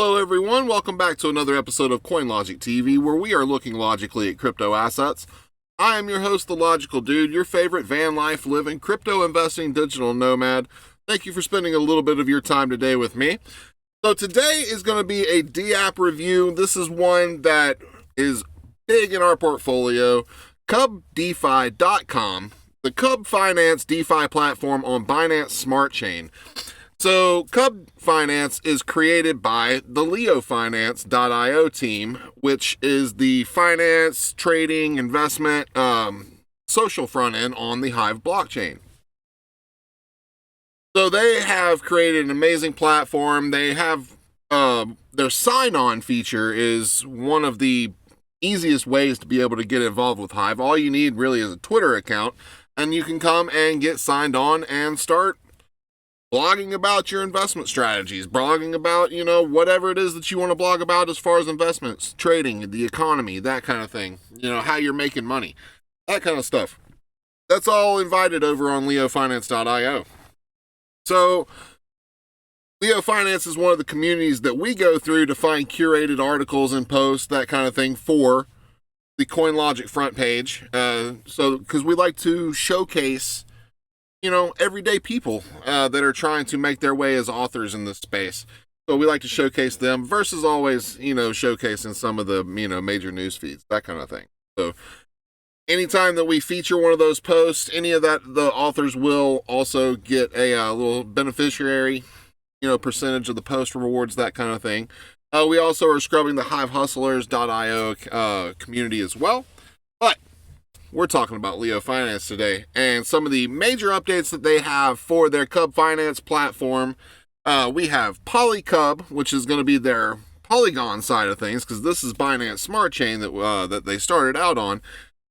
Hello everyone, welcome back to another episode of CoinLogic TV, where we are looking logically at crypto assets. I am your host, The Logical Dude, your favorite van life living, crypto investing digital nomad. Thank you for spending a little bit of your time today with me. So today is going to be a dapp review. This is one that is big in our portfolio, CubDefi.com, the CubFinance DeFi platform on Binance Smart Chain. So CubFinance is created by the LeoFinance.io team, which is the finance, trading, investment, social front end on the Hive blockchain. So they have created an amazing platform. They have their sign-on feature is one of the easiest ways to be able to get involved with Hive. All you need really is a Twitter account, and you can come and get signed on and start blogging about your investment strategies, blogging about, whatever it is that you want to blog about as far as investments, trading, the economy, that kind of thing, how you're making money, that kind of stuff. That's all invited over on LeoFinance.io. So LeoFinance is one of the communities that we go through to find curated articles and posts, that kind of thing, for the CoinLogic front page. Because we like to showcase everyday people that are trying to make their way as authors in this space. So we like to showcase them versus always, showcasing some of the, major news feeds, that kind of thing. So anytime that we feature one of those posts, any of that, the authors will also get a little beneficiary, percentage of the post rewards, that kind of thing. We also are scrubbing the HiveHustlers.io community as well. But we're talking about LeoFinance today and some of the major updates that they have for their CubFinance platform. We have Polycub, which is going to be their Polygon side of things, because this is Binance Smart Chain that they started out on.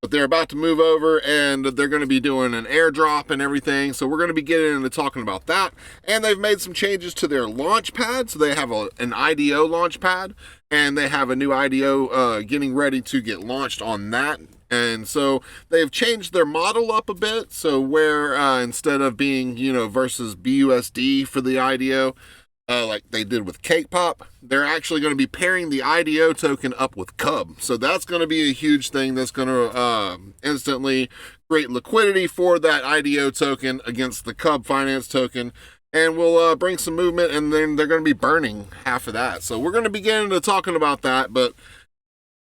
But they're about to move over, and they're going to be doing an airdrop and everything. So we're going to be getting into talking about that. And they've made some changes to their Launchpad. So they have an IDO Launchpad, and they have a new IDO getting ready to get launched on that. And so they've changed their model up a bit. So where instead of being, versus BUSD for the IDO, like they did with Cake Pop, they're actually going to be pairing the IDO token up with Cub. So that's going to be a huge thing that's going to instantly create liquidity for that IDO token against the CubFinance token. And will bring some movement, and then they're going to be burning half of that. So we're going to be getting into talking about that. But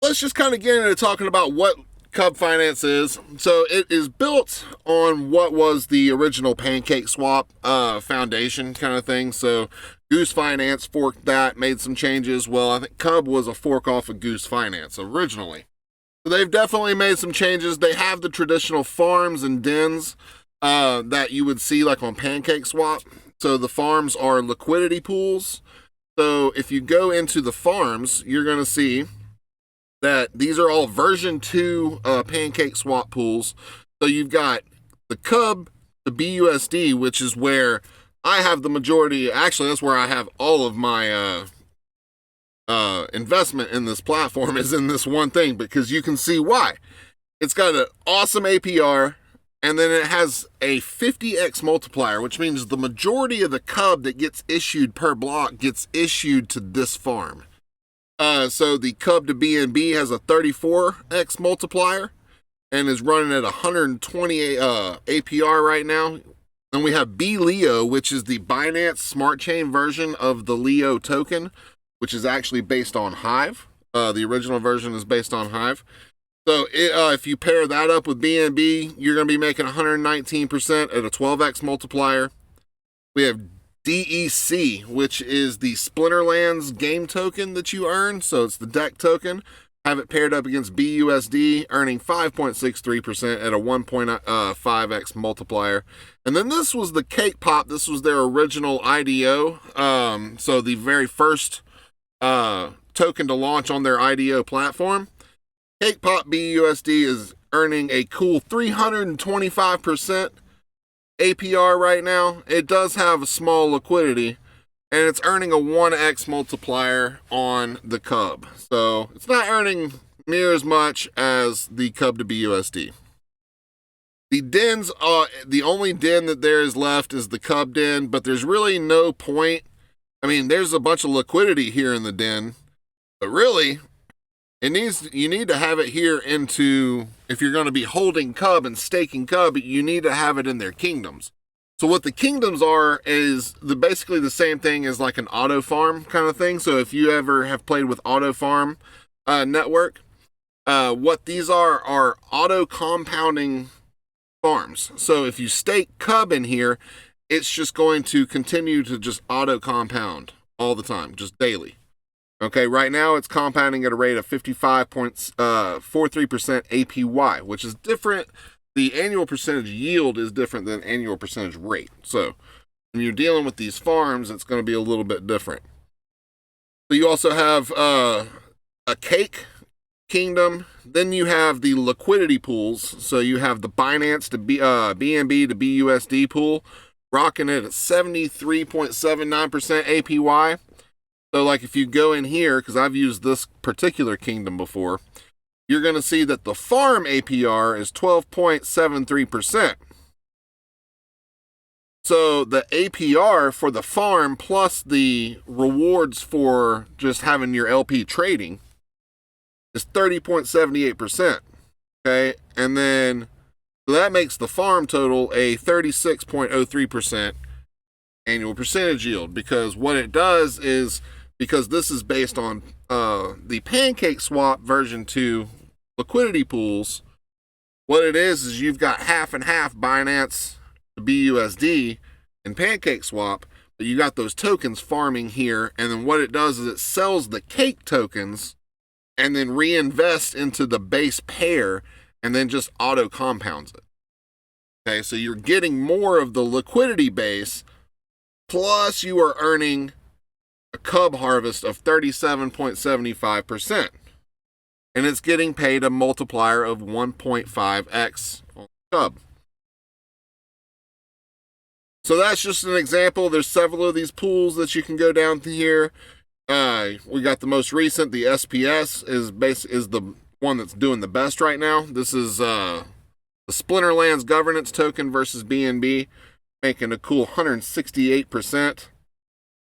let's just kind of get into talking about what CubFinance is. So it is built on what was the original Pancake Swap foundation kind of thing. So Goose Finance forked that, made some changes. Well, I think Cub was a fork off of Goose Finance originally. So they've definitely made some changes. They have the traditional farms and dens that you would see like on Pancake Swap. So the farms are liquidity pools. So if you go into the farms, you're going to see that these are all version 2 Pancake Swap pools. So you've got the Cub, the BUSD, which is where I have the majority. Actually, that's where I have all of my investment in this platform, is in this one thing, because you can see why. It's got an awesome APR, and then it has a 50x multiplier, which means the majority of the Cub that gets issued per block gets issued to this farm. So the Cub to BNB has a 34x multiplier and is running at 120 APR right now. And we have BLEO, which is the Binance Smart Chain version of the Leo token, which is actually based on Hive. The original version is based on Hive. So if you pair that up with BNB, you're going to be making 119% at a 12x multiplier. We have DEC, which is the Splinterlands game token that you earn. So it's the deck token. Have it paired up against BUSD, earning 5.63% at a 1.5x multiplier. And then this was the Cake Pop. This was their original IDO. So the very first token to launch on their IDO platform. Cake Pop BUSD is earning a cool 325% APR right now. It does have a small liquidity, and it's earning a 1x multiplier on the Cub. So it's not earning near as much as the Cub to BUSD. The dens, the only den that there is left is the Cub den, but there's really no point I mean, there's a bunch of liquidity here in the den, but really, you need to have it here into, if you're going to be holding Cub and staking Cub, you need to have it in their kingdoms. So what the kingdoms are is basically the same thing as like an auto farm kind of thing. So if you ever have played with auto farm network, what these are auto compounding farms. So if you stake Cub in here, it's just going to continue to just auto compound all the time, just daily. Okay, right now it's compounding at a rate of 55.43% APY, which is different. The annual percentage yield is different than annual percentage rate. So when you're dealing with these farms, it's going to be a little bit different. So you also have a cake kingdom. Then you have the liquidity pools. So you have the Binance to BNB to BUSD pool, rocking it at 73.79% APY. So like if you go in here, because I've used this particular kingdom before, you're going to see that the farm APR is 12.73%. So the APR for the farm plus the rewards for just having your LP trading is 30.78%. Okay, and then so that makes the farm total a 36.03% annual percentage yield, because what it does is, because this is based on the Pancake Swap version 2 liquidity pools, what it is you've got half and half Binance to BUSD and Pancake Swap, but you got those tokens farming here, and then what it does is it sells the cake tokens and then reinvests into the base pair and then just auto compounds it. Okay, so you're getting more of the liquidity base, plus you are earning a Cub harvest of 37.75%. And it's getting paid a multiplier of 1.5x on Cub. So that's just an example. There's several of these pools that you can go down to here. We got the most recent, the SPS is the one that's doing the best right now. This is the Splinterlands governance token versus BNB, making a cool 168%.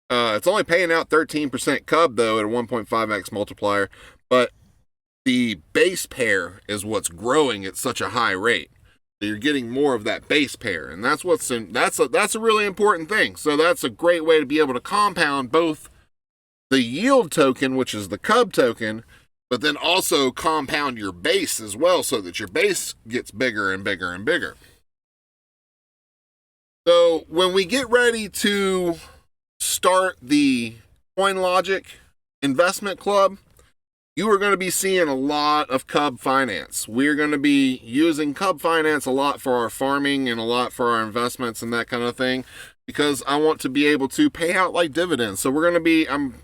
It's only paying out 13% Cub though at a 1.5x multiplier, but the base pair is what's growing at such a high rate. So you're getting more of that base pair, and that's a really important thing. So that's a great way to be able to compound both the yield token, which is the Cub token, but then also compound your base as well, so that your base gets bigger and bigger and bigger. So when we get ready to start the CoinLogic investment club, you are going to be seeing a lot of CubFinance. We're going to be using CubFinance a lot for our farming and a lot for our investments and that kind of thing, because I want to be able to pay out like dividends. So we're going to be, I'm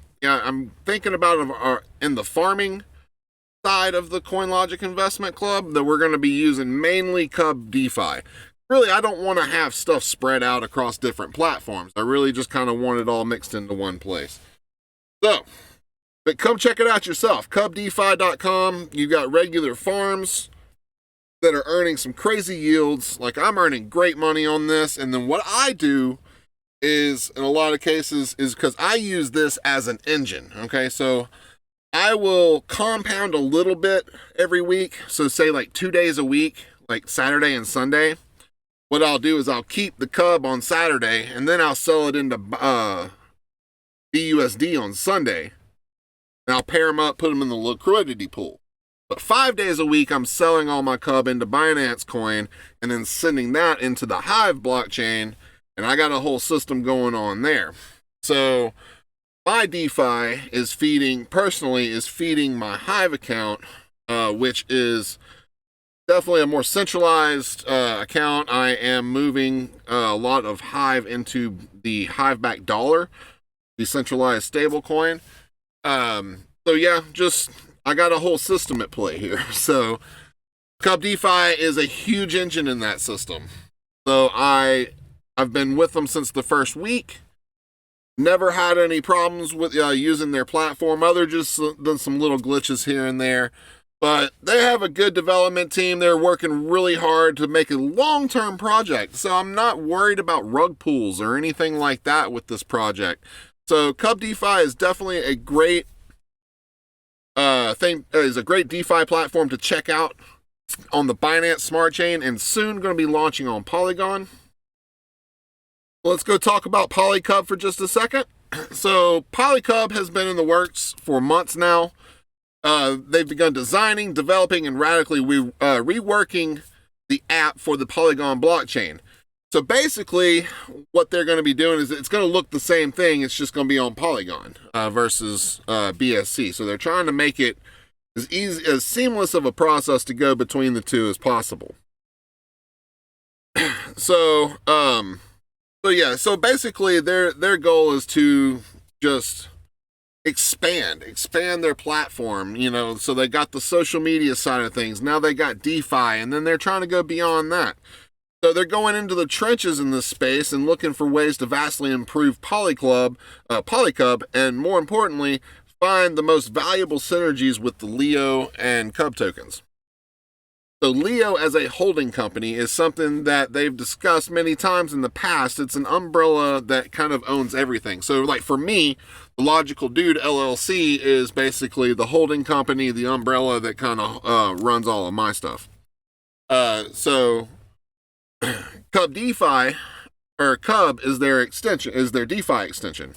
thinking about in the farming side of the CoinLogic investment club that we're going to be using mainly Cub DeFi. Really, I don't want to have stuff spread out across different platforms. I really just kind of want it all mixed into one place. So, but come check it out yourself. CubDefi.com. You got regular farms that are earning some crazy yields. Like, I'm earning great money on this. And then what I do is, in a lot of cases, is because I use this as an engine. Okay, so I will compound a little bit every week. So say like 2 days a week, like Saturday and Sunday. What I'll do is I'll keep the Cub on Saturday, and then I'll sell it into BUSD on Sunday. And I'll pair them up, put them in the liquidity pool. But 5 days a week, I'm selling all my Cub into Binance Coin and then sending that into the Hive blockchain. And I got a whole system going on there. So my DeFi is feeding my Hive account, which is definitely a more centralized account. I am moving a lot of Hive into the Hive-backed dollar, decentralized stablecoin. So yeah, I got a whole system at play here. So Cub DeFi is a huge engine in that system. So I've been with them since the first week. Never had any problems with using their platform, other just than some little glitches here and there. But they have a good development team. They're working really hard to make a long-term project. So I'm not worried about rug pulls or anything like that with this project. So Cub DeFi is definitely a great is a great DeFi platform to check out on the Binance Smart Chain, and soon going to be launching on Polygon. Let's go talk about Polycub for just a second. So Polycub has been in the works for months now. They've begun designing, developing, and radically reworking the app for the Polygon blockchain. So basically, what they're going to be doing is it's going to look the same thing. It's just going to be on Polygon versus BSC. So they're trying to make it as easy, as seamless of a process to go between the two as possible. So basically, their goal is to just expand their platform. So they got the social media side of things. Now they got DeFi, and then they're trying to go beyond that. So they're going into the trenches in this space and looking for ways to vastly improve Polycub, and more importantly, find the most valuable synergies with the Leo and Cub tokens. So Leo as a holding company is something that they've discussed many times in the past. It's an umbrella that kind of owns everything. So like for me, the Logical Dude LLC is basically the holding company, the umbrella that kind of runs all of my stuff. So Cub DeFi, or Cub, is their extension, is their DeFi extension.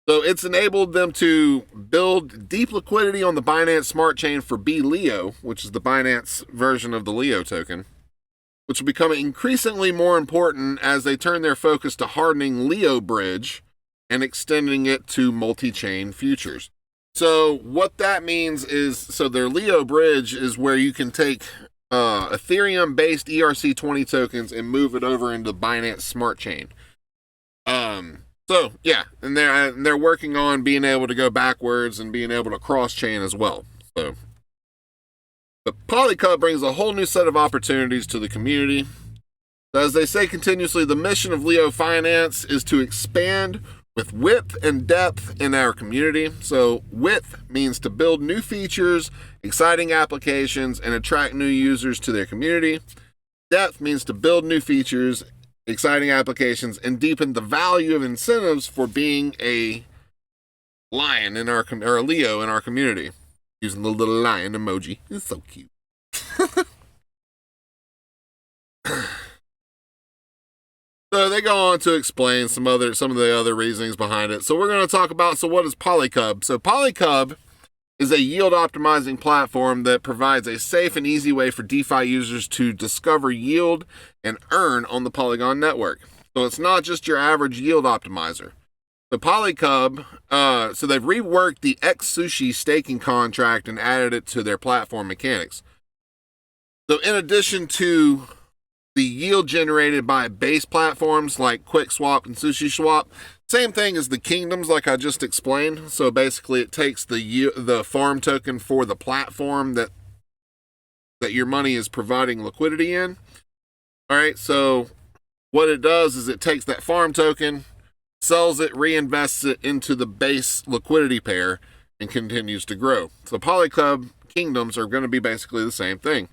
So it's enabled them to build deep liquidity on the Binance Smart Chain for BLEO, which is the Binance version of the Leo token, which will become increasingly more important as they turn their focus to hardening Leo Bridge and extending it to multi-chain futures. So what that means is, so their Leo Bridge is where you can take Ethereum-based ERC20 tokens and move it over into Binance Smart Chain. So yeah, and they're working on being able to go backwards and being able to cross-chain as well. So, but Polycub brings a whole new set of opportunities to the community. As they say continuously, the mission of LeoFinance is to expand with width and depth in our community. So width means to build new features, exciting applications, and attract new users to their community. Depth means to build new features, exciting applications, and deepen the value of incentives for being a lion in our or a Leo in our community. Using the little lion emoji. It's so cute. So they go on to explain some of the other reasonings behind it. So we're going to talk about, so what is Polycub? So Polycub is a yield optimizing platform that provides a safe and easy way for DeFi users to discover yield and earn on the Polygon network. So it's not just your average yield optimizer. The Polycub, so they've reworked the XSushi staking contract and added it to their platform mechanics. So in addition to the yield generated by base platforms like QuickSwap and SushiSwap, same thing as the kingdoms like I just explained. So basically it takes the farm token for the platform that your money is providing liquidity in. All right, so what it does is it takes that farm token, sells it, reinvests it into the base liquidity pair, and continues to grow. So Polycub kingdoms are going to be basically the same thing.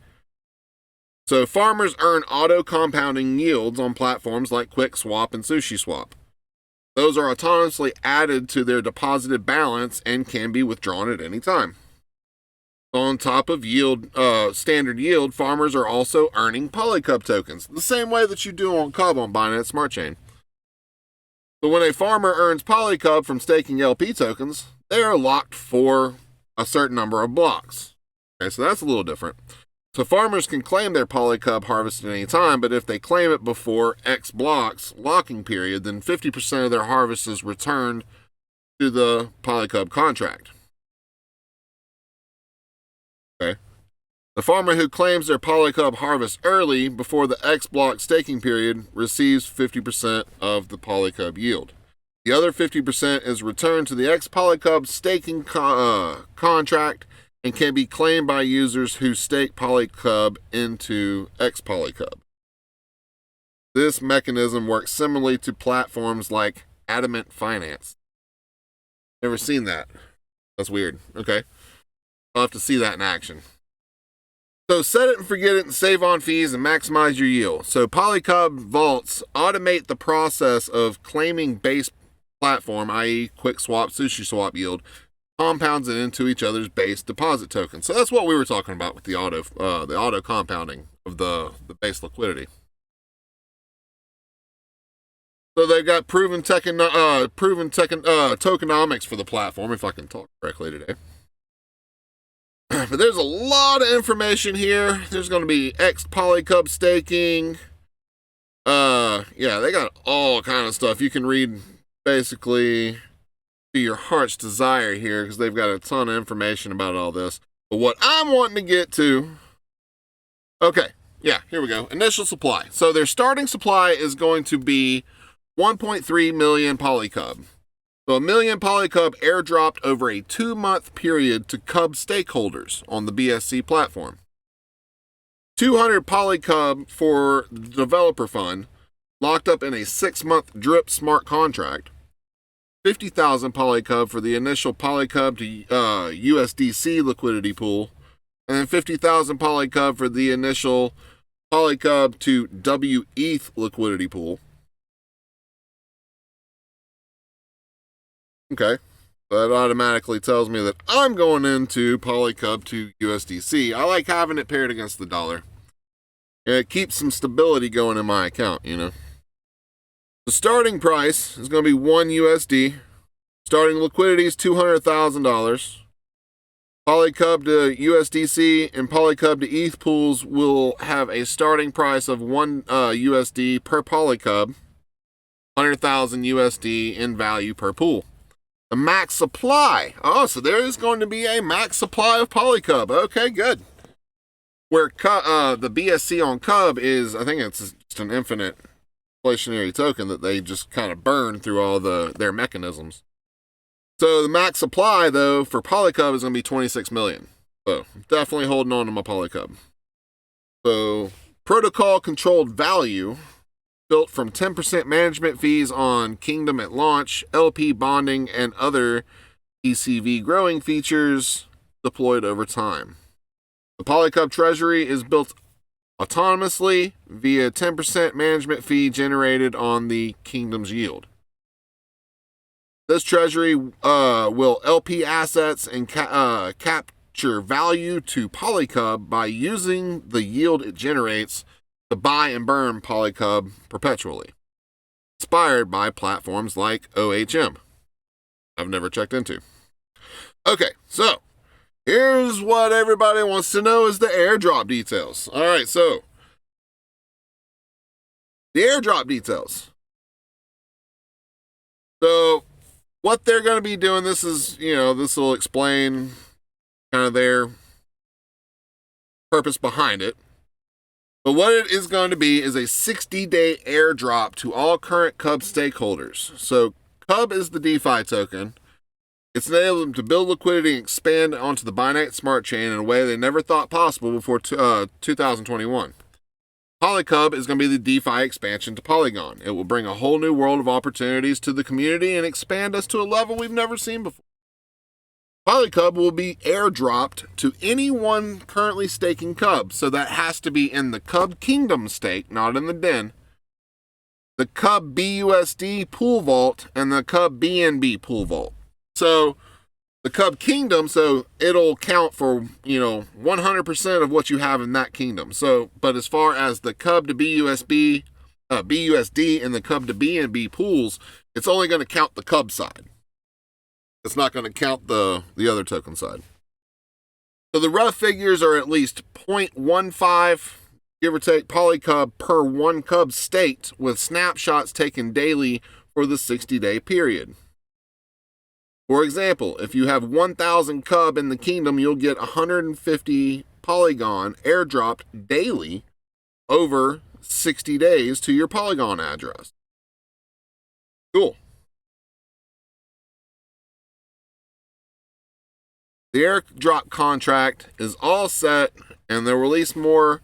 So farmers earn auto-compounding yields on platforms like QuickSwap and SushiSwap. Those are autonomously added to their deposited balance and can be withdrawn at any time. On top of standard yield, farmers are also earning Polycub tokens, the same way that you do on Cub on Binance Smart Chain. So when a farmer earns Polycub from staking LP tokens, they are locked for a certain number of blocks. Okay, so that's a little different. So farmers can claim their Polycub harvest at any time, but if they claim it before X blocks locking period, then 50% of their harvest is returned to the Polycub contract. Okay. The farmer who claims their Polycub harvest early before the X block staking period receives 50% of the Polycub yield. The other 50% is returned to the X Polycub staking contract and can be claimed by users who stake Polycub into X Polycub. This mechanism works similarly to platforms like Adamant Finance. Never seen that. That's weird. Okay. I'll have to see that in action. So set it and forget it and save on fees and maximize your yield. So Polycub vaults automate the process of claiming base platform, i.e. quick swap, sushi swap yield, compounds it into each other's base deposit token. So that's what we were talking about with the auto compounding of the base liquidity. So they've got proven tokenomics for the platform, if I can talk correctly today. But there's a lot of information here. There's going to be X Polycub staking. Yeah, they got all kind of stuff. You can read basically to your heart's desire here because they've got a ton of information about all this. But what I'm wanting to get to, okay, yeah, here we go. Initial supply. So their starting supply is going to be 1.3 million Polycub. So 1 million Polycub airdropped over a 2-month period to Cub stakeholders on the BSC platform. 200 Polycub for the developer fund, locked up in a 6-month drip smart contract. 50,000 Polycub for the initial Polycub to USDC liquidity pool, and then 50,000 Polycub for the initial Polycub to WETH liquidity pool. Okay, so that automatically tells me that I'm going into Polycub to USDC. I like having it paired against the dollar. It keeps some stability going in my account, you know. The starting price is going to be 1 USD. Starting liquidity is $200,000. Polycub to USDC and Polycub to ETH pools will have a starting price of 1 USD per Polycub, 100,000 USD in value per pool. The max supply. Oh, so there is going to be a max supply of Polycub. Okay, good. Where the BSC on Cub is, I think it's just an infinite inflationary token that they just kind of burn through all their mechanisms. So the max supply, though, for Polycub is going to be 26 million. So definitely holding on to my Polycub. So protocol controlled value built from 10% management fees on Kingdom at launch, LP bonding, and other ECV growing features deployed over time. The Polycub treasury is built autonomously via 10% management fee generated on the Kingdom's yield. This treasury will LP assets and capture value to Polycub by using the yield it generates to buy and burn Polycub perpetually. Inspired by platforms like OHM. I've never checked into. Okay, so here's what everybody wants to know is the airdrop details. All right, so the airdrop details. So what they're going to be doing, this is, this will explain kind of their purpose behind it. But what it is going to be is a 60-day airdrop to all current Cub stakeholders. So Cub is the DeFi token. It's enabled them to build liquidity and expand onto the Binance Smart Chain in a way they never thought possible before 2021. Polycub is going to be the DeFi expansion to Polygon. It will bring a whole new world of opportunities to the community and expand us to a level we've never seen before. Polycub will be airdropped to anyone currently staking Cub, so that has to be in the Cub Kingdom stake, not in the den, the Cub BUSD pool vault, and the Cub BNB pool vault. So the Cub Kingdom, so it'll count for, 100% of what you have in that kingdom. So, but as far as the Cub to BUSD and the Cub to BNB pools, it's only going to count the Cub side. It's not going to count the other token side. So the rough figures are at least 0.15, give or take, Polycub per 1 Cub staked, with snapshots taken daily for the 60-day period. For example, if you have 1,000 Cub in the kingdom, you'll get 150 Polygon airdropped daily over 60 days to your Polygon address. Cool. The airdrop contract is all set, and they'll release a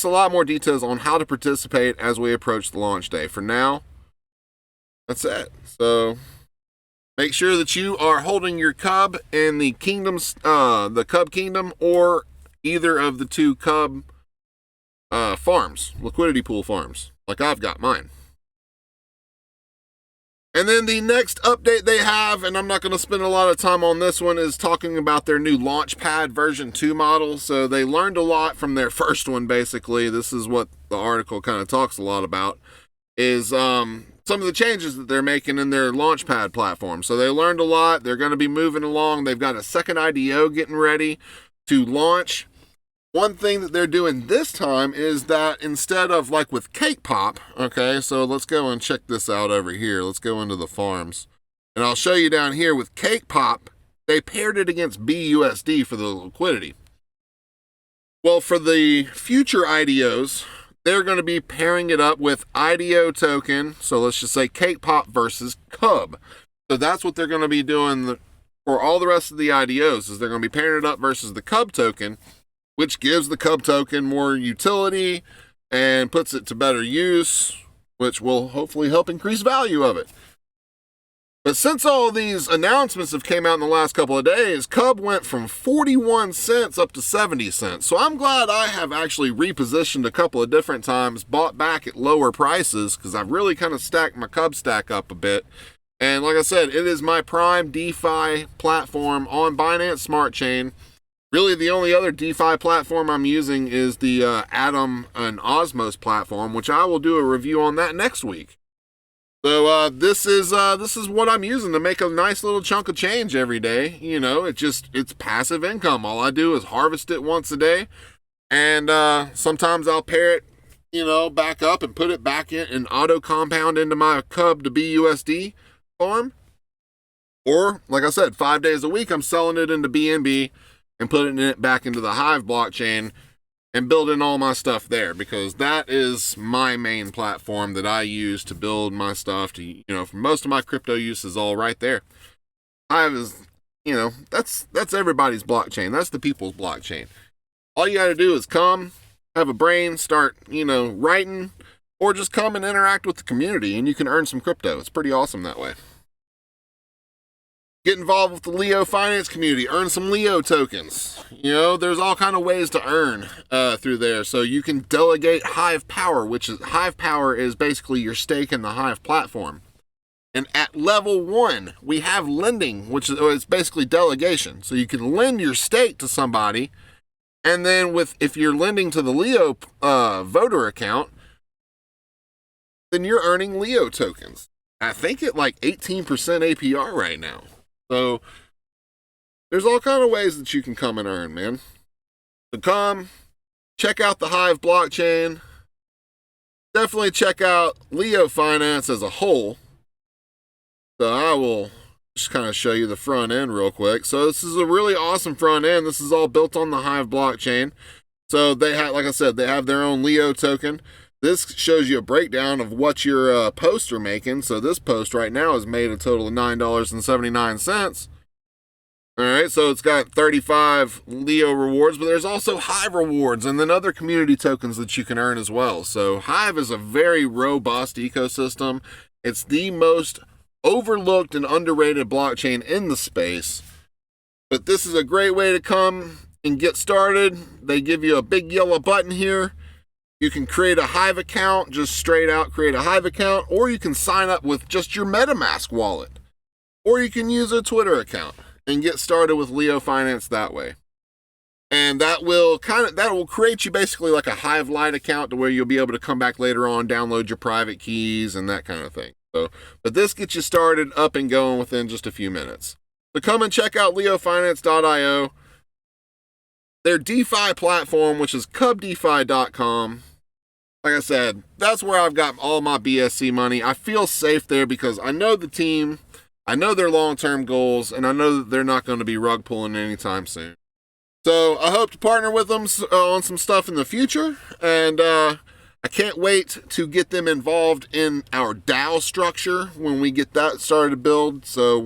lot more details on how to participate as we approach the launch day. For now, that's it. So make sure that you are holding your Cub in the kingdoms, the Cub Kingdom, or either of the 2 Cub farms, liquidity pool farms, like I've got mine. And then the next update they have, and I'm not going to spend a lot of time on this one, is talking about their new Launchpad version 2 model. So they learned a lot from their first one, basically. This is what the article kind of talks a lot about, is some of the changes that they're making in their Launchpad platform. So they learned a lot. They're going to be moving along. They've got a second IDO getting ready to launch. One thing that they're doing this time is that instead of like with Cake Pop, okay, so let's go and check this out over here. Let's go into the farms. And I'll show you down here with Cake Pop, they paired it against BUSD for the liquidity. Well, for the future IDOs, they're going to be pairing it up with IDO token. So let's just say Cake Pop versus Cub. So that's what they're going to be doing for all the rest of the IDOs, is they're going to be pairing it up versus the Cub token, which gives the Cub token more utility and puts it to better use, which will hopefully help increase value of it. But since all these announcements have came out in the last couple of days, Cub went from 41 cents up to 70 cents. So I'm glad I have actually repositioned a couple of different times, bought back at lower prices, because I've really kind of stacked my Cub stack up a bit. And like I said, it is my prime DeFi platform on Binance Smart Chain. Really, the only other DeFi platform I'm using is the Atom and Osmos platform, which I will do a review on that next week. So this is what I'm using to make a nice little chunk of change every day. You know, it's passive income. All I do is harvest it once a day, and sometimes I'll pair it, you know, back up and put it back in and auto compound into my Cub to BUSD farm. Or, like I said, 5 days a week, I'm selling it into BNB and putting it back into the Hive blockchain and building all my stuff there, because that is my main platform that I use to build my stuff. To, you know, for most of my crypto use is all right there. Hive is, you know, that's everybody's blockchain. That's the people's blockchain. All you got to do is come, have a brain, start, you know, writing, or just come and interact with the community, and you can earn some crypto. It's pretty awesome that way. Get involved with the LeoFinance community, earn some Leo tokens. You know, there's all kind of ways to earn through there. So you can delegate Hive Power, which is Hive Power is basically your stake in the Hive platform. And at level 1, we have lending, which is basically delegation. So you can lend your stake to somebody, and then if you're lending to the Leo voter account, then you're earning Leo tokens. I think at like 18% APR right now. So there's all kind of ways that you can come and earn, man. So come, check out the Hive blockchain. Definitely check out LeoFinance as a whole. So I will just kind of show you the front end real quick. So this is a really awesome front end. This is all built on the Hive blockchain. So they have, like I said, they have their own Leo token. This shows you a breakdown of what your posts are making. So this post right now has made a total of $9.79. All right, so it's got 35 Leo rewards, but there's also Hive rewards and then other community tokens that you can earn as well. So Hive is a very robust ecosystem. It's the most overlooked and underrated blockchain in the space. But this is a great way to come and get started. They give you a big yellow button here. You can create a Hive account, just straight out create a Hive account, or you can sign up with just your MetaMask wallet, or you can use a Twitter account and get started with LeoFinance that way. And that will create you basically like a Hive Lite account, to where you'll be able to come back later on, download your private keys and that kind of thing. So, but this gets you started up and going within just a few minutes. So come and check out leofinance.io. Their DeFi platform, which is cubdefi.com. Like I said, that's where I've got all my BSC money. I feel safe there because I know the team, I know their long-term goals, and I know that they're not going to be rug pulling anytime soon. So I hope to partner with them on some stuff in the future, and I can't wait to get them involved in our DAO structure when we get that started to build. So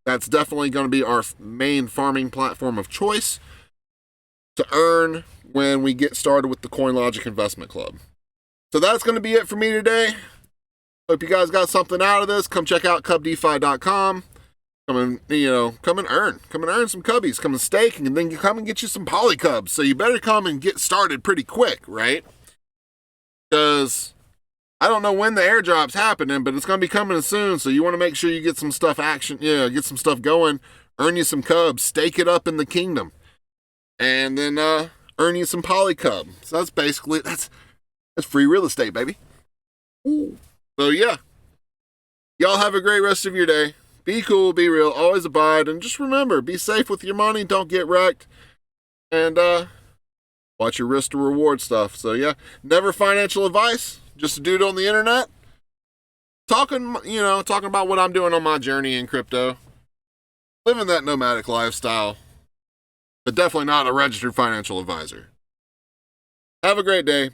that's definitely going to be our main farming platform of choice to earn when we get started with the CoinLogic Investment Club. So that's going to be it for me today. Hope you guys got something out of this. Come check out cubdefi.com. Come and earn some cubbies. Come and stake, and then you come and get you some Polycubs. So you better come and get started pretty quick, right? Because I don't know when the airdrop's happening, but it's going to be coming soon. So you want to make sure you get some stuff get some stuff going, earn you some cubs, stake it up in the kingdom, and then earn you some Polycub. So that's basically, that's free real estate, baby. Ooh. So yeah, y'all have a great rest of your day. Be cool, be real, always abide, and just remember, be safe with your money, don't get wrecked, and watch your risk to reward stuff. So yeah, never financial advice, just a dude on the internet talking about what I'm doing on my journey in crypto, living that nomadic lifestyle, but definitely not a registered financial advisor. Have a great day.